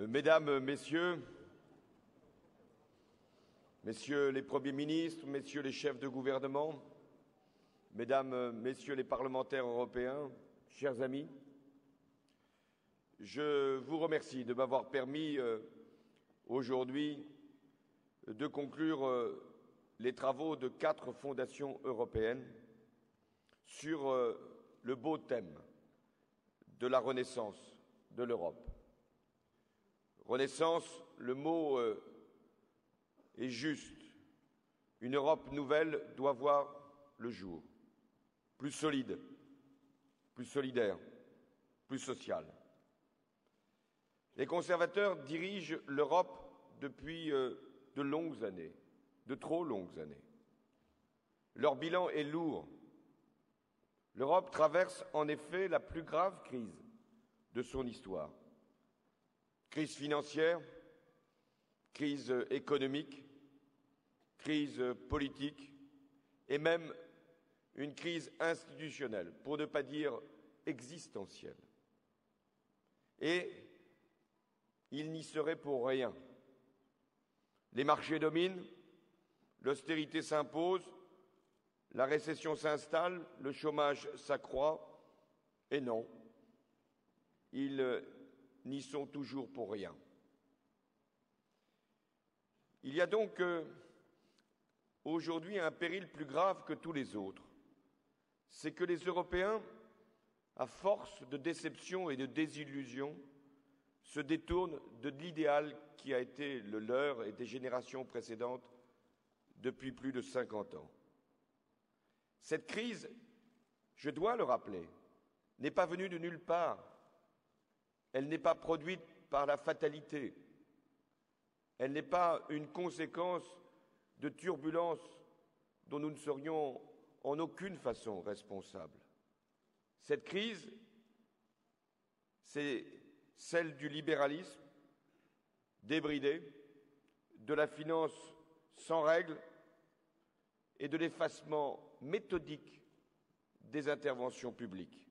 Mesdames, Messieurs, Messieurs les Premiers ministres, Messieurs les chefs de gouvernement, Mesdames, Messieurs les parlementaires européens, chers amis, je vous remercie de m'avoir permis aujourd'hui de conclure les travaux de 4 fondations européennes sur le beau thème de la renaissance de l'Europe. Renaissance, le mot est juste. Une Europe nouvelle doit voir le jour, plus solide, plus solidaire, plus sociale. Les conservateurs dirigent l'Europe depuis de longues années, de trop longues années. Leur bilan est lourd. L'Europe traverse en effet la plus grave crise de son histoire. Crise financière, crise économique, crise politique et même une crise institutionnelle, pour ne pas dire existentielle. Et il n'y serait pour rien. Les marchés dominent, l'austérité s'impose, la récession s'installe, le chômage s'accroît, et non, ils n'y sont toujours pour rien. Il y a donc aujourd'hui un péril plus grave que tous les autres. C'est que les Européens, à force de déception et de désillusion, se détournent de l'idéal qui a été le leur et des générations précédentes depuis plus de 50 ans. Cette crise, je dois le rappeler, n'est pas venue de nulle part. Elle n'est pas produite par la fatalité. Elle n'est pas une conséquence de turbulences dont nous ne serions en aucune façon responsables. Cette crise, c'est celle du libéralisme débridé, de la finance sans règles et de l'effacement méthodique des interventions publiques.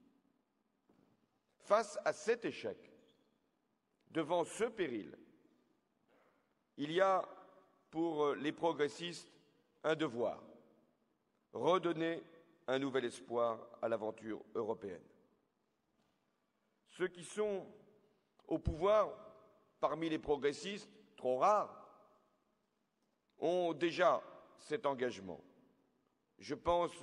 Face à cet échec, devant ce péril, il y a pour les progressistes un devoir, redonner un nouvel espoir à l'aventure européenne. Ceux qui sont au pouvoir parmi les progressistes, trop rares, ont déjà cet engagement. Je pense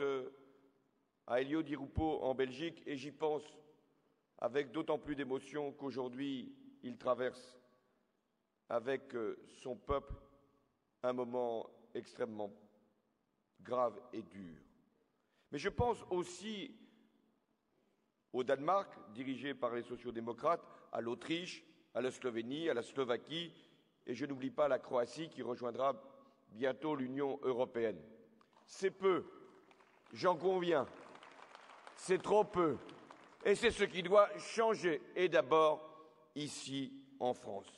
à Elio Di Rupo en Belgique et j'y pense avec d'autant plus d'émotion qu'aujourd'hui il traverse avec son peuple un moment extrêmement grave et dur. Mais je pense aussi au Danemark, dirigé par les sociaux-démocrates, à l'Autriche, à la Slovénie, à la Slovaquie, et je n'oublie pas la Croatie qui rejoindra bientôt l'Union européenne. C'est peu, j'en conviens, c'est trop peu, et c'est ce qui doit changer, et d'abord ici en France.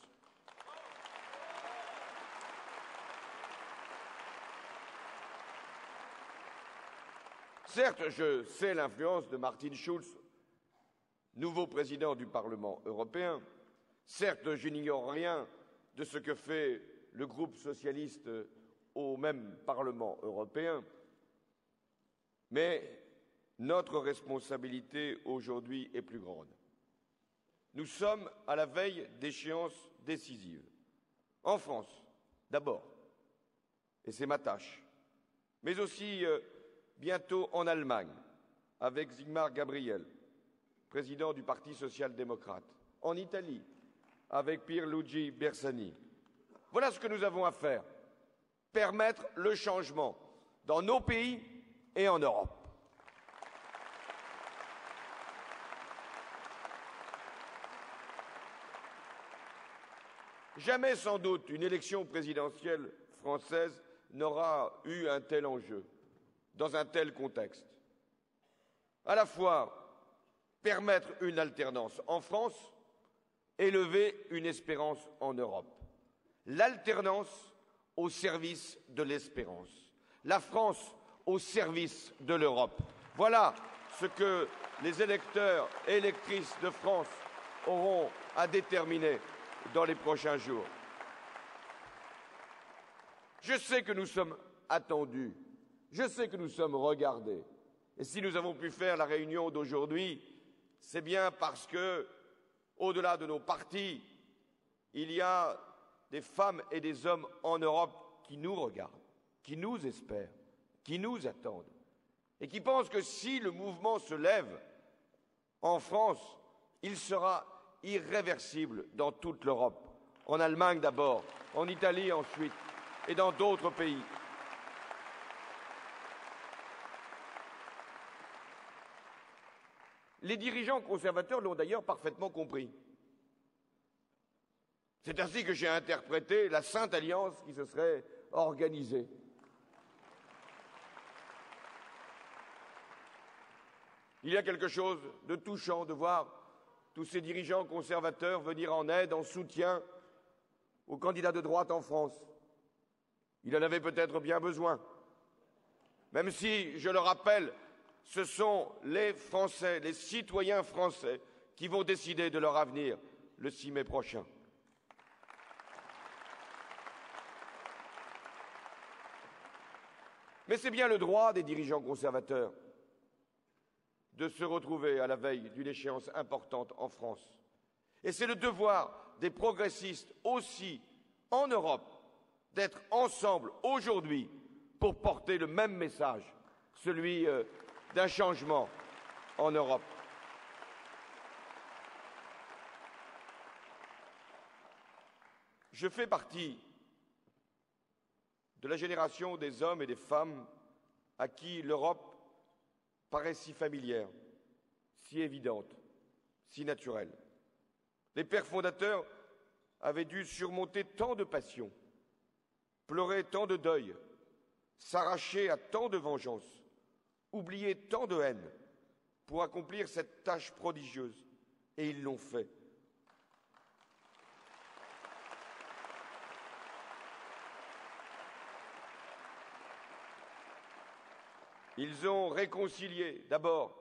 Certes, je sais l'influence de Martin Schulz, nouveau président du Parlement européen. Certes, je n'ignore rien de ce que fait le groupe socialiste au même Parlement européen. Mais notre responsabilité aujourd'hui est plus grande. Nous sommes à la veille d'échéances décisives. En France, d'abord, et c'est ma tâche, mais aussi bientôt en Allemagne, avec Sigmar Gabriel, président du Parti social-démocrate, en Italie, avec Pierluigi Bersani. Voilà ce que nous avons à faire, permettre le changement dans nos pays et en Europe. Jamais sans doute une élection présidentielle française n'aura eu un tel enjeu, dans un tel contexte. À la fois permettre une alternance en France et lever une espérance en Europe. L'alternance au service de l'espérance. La France au service de l'Europe. Voilà ce que les électeurs et électrices de France auront à déterminer dans les prochains jours. Je sais que nous sommes attendus, je sais que nous sommes regardés. Et si nous avons pu faire la réunion d'aujourd'hui, c'est bien parce que, au-delà de nos partis, il y a des femmes et des hommes en Europe qui nous regardent, qui nous espèrent, qui nous attendent, et qui pensent que si le mouvement se lève en France, il sera irréversible dans toute l'Europe, en Allemagne d'abord, en Italie ensuite, et dans d'autres pays. Les dirigeants conservateurs l'ont d'ailleurs parfaitement compris. C'est ainsi que j'ai interprété la Sainte Alliance qui se serait organisée. Il y a quelque chose de touchant de voir tous ces dirigeants conservateurs venir en aide, en soutien aux candidats de droite en France. Il en avait peut-être bien besoin. Même si, je le rappelle, ce sont les Français, les citoyens français, qui vont décider de leur avenir le 6 mai prochain. Mais c'est bien le droit des dirigeants conservateurs de se retrouver à la veille d'une échéance importante en France. Et c'est le devoir des progressistes aussi, en Europe, d'être ensemble aujourd'hui pour porter le même message, celui d'un changement en Europe. Je fais partie de la génération des hommes et des femmes à qui l'Europe paraît si familière, si évidente, si naturelle. Les pères fondateurs avaient dû surmonter tant de passions, pleurer tant de deuil, s'arracher à tant de vengeance, oublier tant de haine pour accomplir cette tâche prodigieuse. Et ils l'ont fait. Ils ont réconcilié d'abord,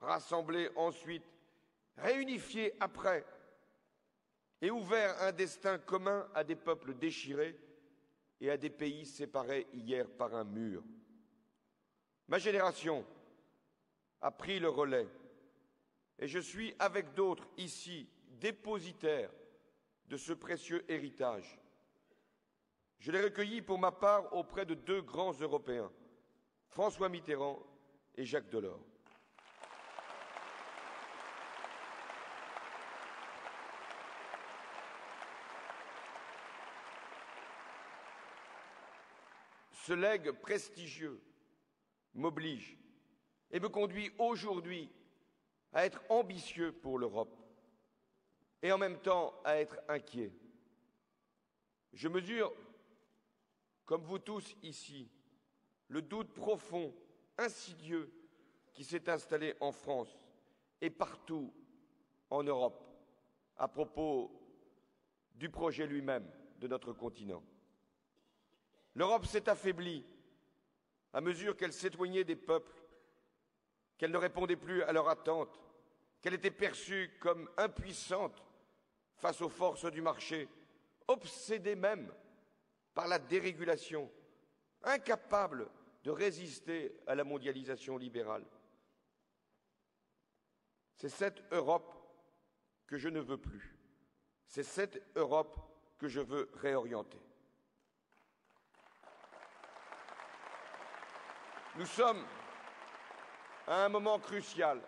rassemblé ensuite, réunifié après, et ouvert un destin commun à des peuples déchirés et à des pays séparés hier par un mur. Ma génération a pris le relais et je suis, avec d'autres ici, dépositaire de ce précieux héritage. Je l'ai recueilli pour ma part auprès de deux grands Européens, François Mitterrand et Jacques Delors. Ce legs prestigieux m'oblige et me conduit aujourd'hui à être ambitieux pour l'Europe et en même temps à être inquiet. Je mesure, comme vous tous ici, le doute profond, insidieux qui s'est installé en France et partout en Europe à propos du projet lui-même de notre continent. L'Europe s'est affaiblie à mesure qu'elle s'éloignait des peuples, qu'elle ne répondait plus à leurs attentes, qu'elle était perçue comme impuissante face aux forces du marché, obsédée même par la dérégulation, incapable de résister à la mondialisation libérale. C'est cette Europe que je ne veux plus. C'est cette Europe que je veux réorienter. Nous sommes à un moment crucial,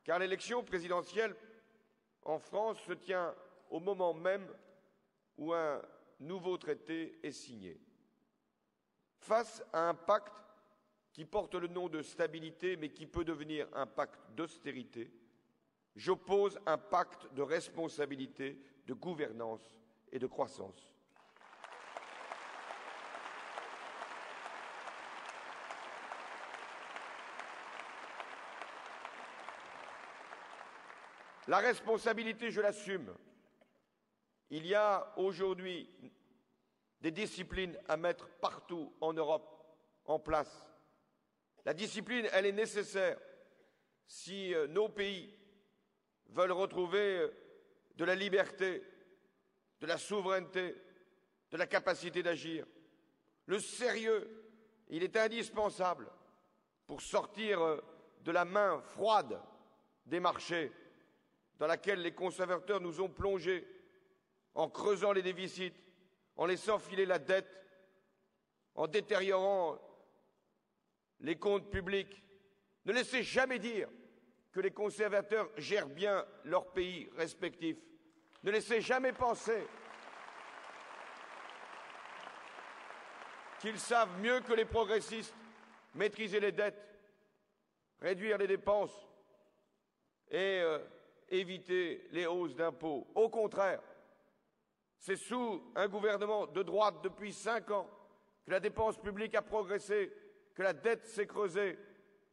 car l'élection présidentielle en France se tient au moment même où un nouveau traité est signé. Face à un pacte qui porte le nom de stabilité, mais qui peut devenir un pacte d'austérité, j'oppose un pacte de responsabilité, de gouvernance et de croissance. La responsabilité, je l'assume. Il y a aujourd'hui des disciplines à mettre partout en Europe en place. La discipline, elle est nécessaire si nos pays veulent retrouver de la liberté, de la souveraineté, de la capacité d'agir. Le sérieux, il est indispensable pour sortir de la main froide des marchés dans laquelle les conservateurs nous ont plongés en creusant les déficits, en laissant filer la dette, en détériorant les comptes publics. Ne laissez jamais dire que les conservateurs gèrent bien leurs pays respectifs. Ne laissez jamais penser qu'ils savent mieux que les progressistes maîtriser les dettes, réduire les dépenses et éviter les hausses d'impôts. Au contraire, c'est sous un gouvernement de droite depuis 5 ans que la dépense publique a progressé, que la dette s'est creusée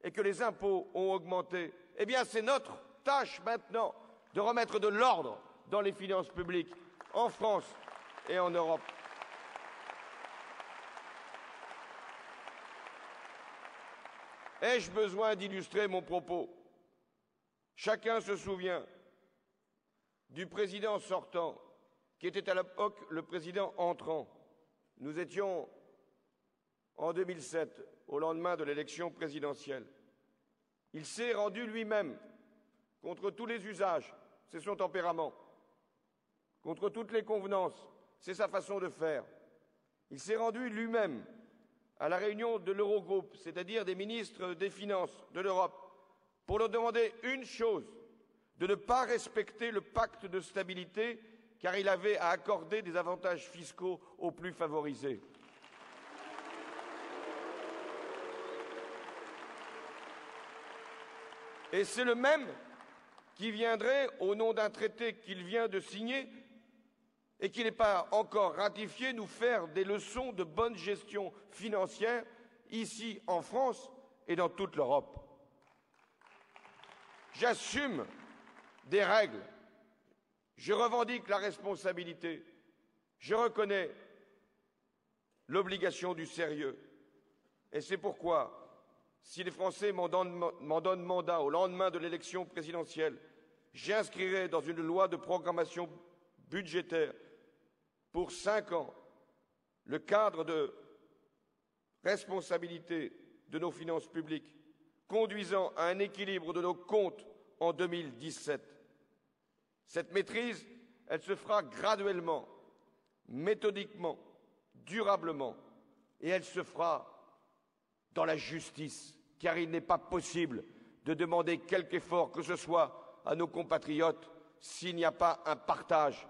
et que les impôts ont augmenté. Eh bien, c'est notre tâche maintenant de remettre de l'ordre dans les finances publiques en France et en Europe. Ai-je besoin d'illustrer mon propos? Chacun se souvient du président sortant, qui était à l'époque le président entrant. Nous étions en 2007, au lendemain de l'élection présidentielle. Il s'est rendu lui-même contre tous les usages, c'est son tempérament, contre toutes les convenances, c'est sa façon de faire. Il s'est rendu lui-même à la réunion de l'Eurogroupe, c'est-à-dire des ministres des Finances de l'Europe, pour leur demander une chose, de ne pas respecter le pacte de stabilité, car il avait à accorder des avantages fiscaux aux plus favorisés. Et c'est le même qui viendrait, au nom d'un traité qu'il vient de signer et qui n'est pas encore ratifié, nous faire des leçons de bonne gestion financière ici en France et dans toute l'Europe. J'assume des règles, je revendique la responsabilité, je reconnais l'obligation du sérieux. Et c'est pourquoi, si les Français m'en donnent mandat au lendemain de l'élection présidentielle, j'inscrirai dans une loi de programmation budgétaire pour 5 ans le cadre de responsabilité de nos finances publiques, conduisant à un équilibre de nos comptes en 2017. Cette maîtrise, elle se fera graduellement, méthodiquement, durablement, et elle se fera dans la justice, car il n'est pas possible de demander quelque effort que ce soit à nos compatriotes s'il n'y a pas un partage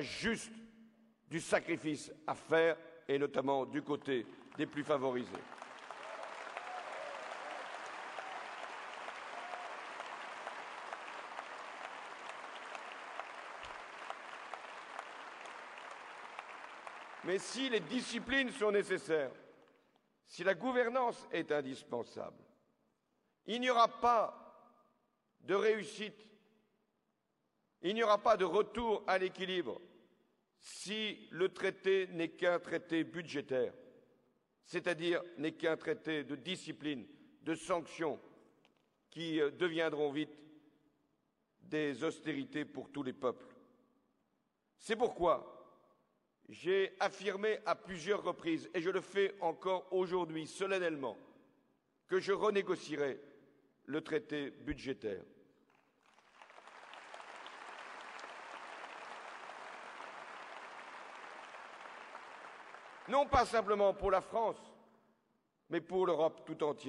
juste du sacrifice à faire, et notamment du côté des plus favorisés. Mais si les disciplines sont nécessaires, si la gouvernance est indispensable, il n'y aura pas de réussite, il n'y aura pas de retour à l'équilibre si le traité n'est qu'un traité budgétaire, c'est-à-dire n'est qu'un traité de discipline, de sanctions qui deviendront vite des austérités pour tous les peuples. C'est pourquoi j'ai affirmé à plusieurs reprises, et je le fais encore aujourd'hui solennellement, que je renégocierai le traité budgétaire. Non pas simplement pour la France, mais pour l'Europe tout entière.